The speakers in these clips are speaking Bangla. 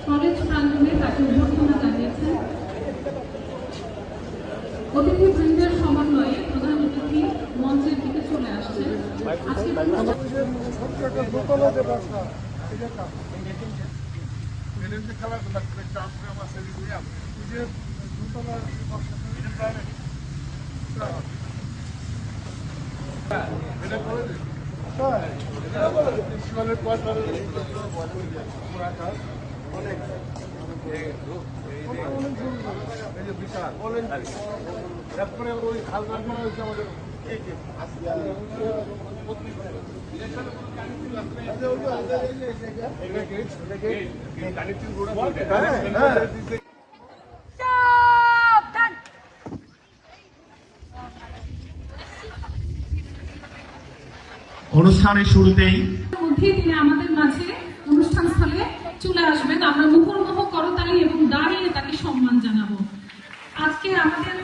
কলেজ প্রাঙ্গণে তাকে অভ্যর্থনা জানিয়েছেন। অতিথিবৃন্দের সমন্বয়ে প্রধান অতিথি মঞ্চের দিকে চলে আসছেন। অনুষ্ঠানের শুরুতেই তিনি আমাদের মাঝে অনুষ্ঠান স্থলে চলে আসবেন। আমরা মুখরমুখ করতালি এবং দাঁড়িয়ে তাকে সম্মান জানাবো। আজকে আমাদের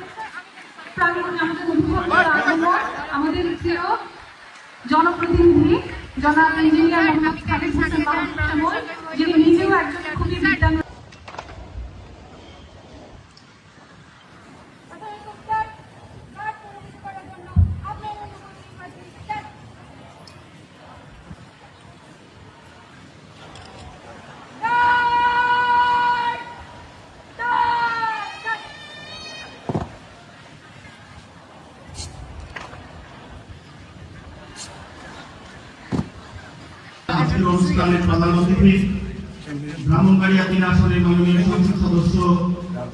প্রাঙ্গণে আমাদের প্রিয় জনপ্রতিনিধি জনাব ইঞ্জিনিয়ার মোহাম্মদ খালিদ হোসেন মাহমুদ, যিনি নিজেও একজন খুবই বিদ্যান। আজকের অনুষ্ঠানের প্রধান অতিথি ব্রাহ্মণবাড়িয়া ৩ আসনের মাননীয় সংসদ সদস্য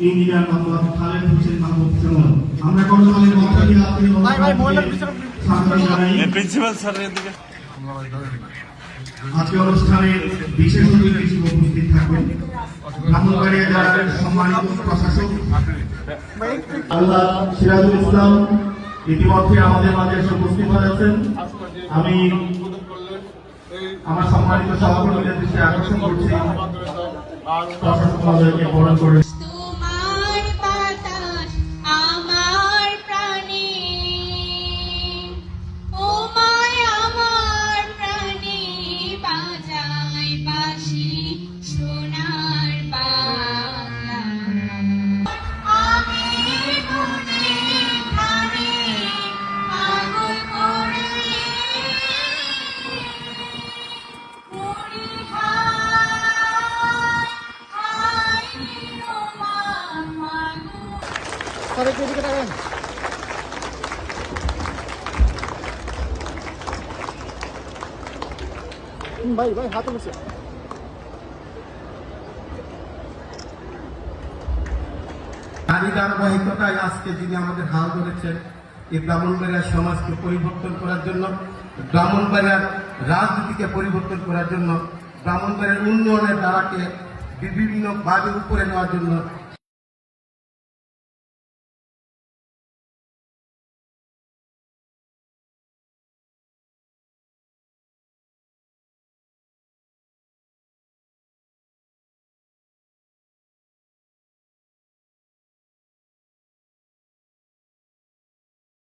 ইঞ্জিনিয়ার মোহাম্মদ খালেদ হোসেন মাহমুদ সাহেব। আমরা করতালির মধ্য দিয়ে আজকে অনুষ্ঠানের বিশেষ অতিথি হিসেবে উপস্থিত থাকবেন ব্রাহ্মণবাড়িয়া জেলার সম্মানিত প্রশাসক আল্লাহ সিরাজুল ইসলাম ইতিমধ্যে আমাদের মাঝে উপস্থিত হয়েছেন। আমি আমার সম্মানিত সহকর্মীদের দৃষ্টি আকর্ষণ করছি প্রশাসক মহোদয়কে বরণ করে। ভাই হাতে বসে নারী ধারাবাহিকতায় আজকে যিনি আমাদের হাল ধরেছেন এই ব্রাহ্মণবাড়িয়ার সমাজকে পরিবর্তন করার জন্য, ব্রাহ্মণবাড়িয়ার রাজনীতিকে পরিবর্তন করার জন্য, ব্রাহ্মণবাড়িয়ার উন্নয়নের ধারাকে বিভিন্নভাবে উপরে নেওয়ার জন্য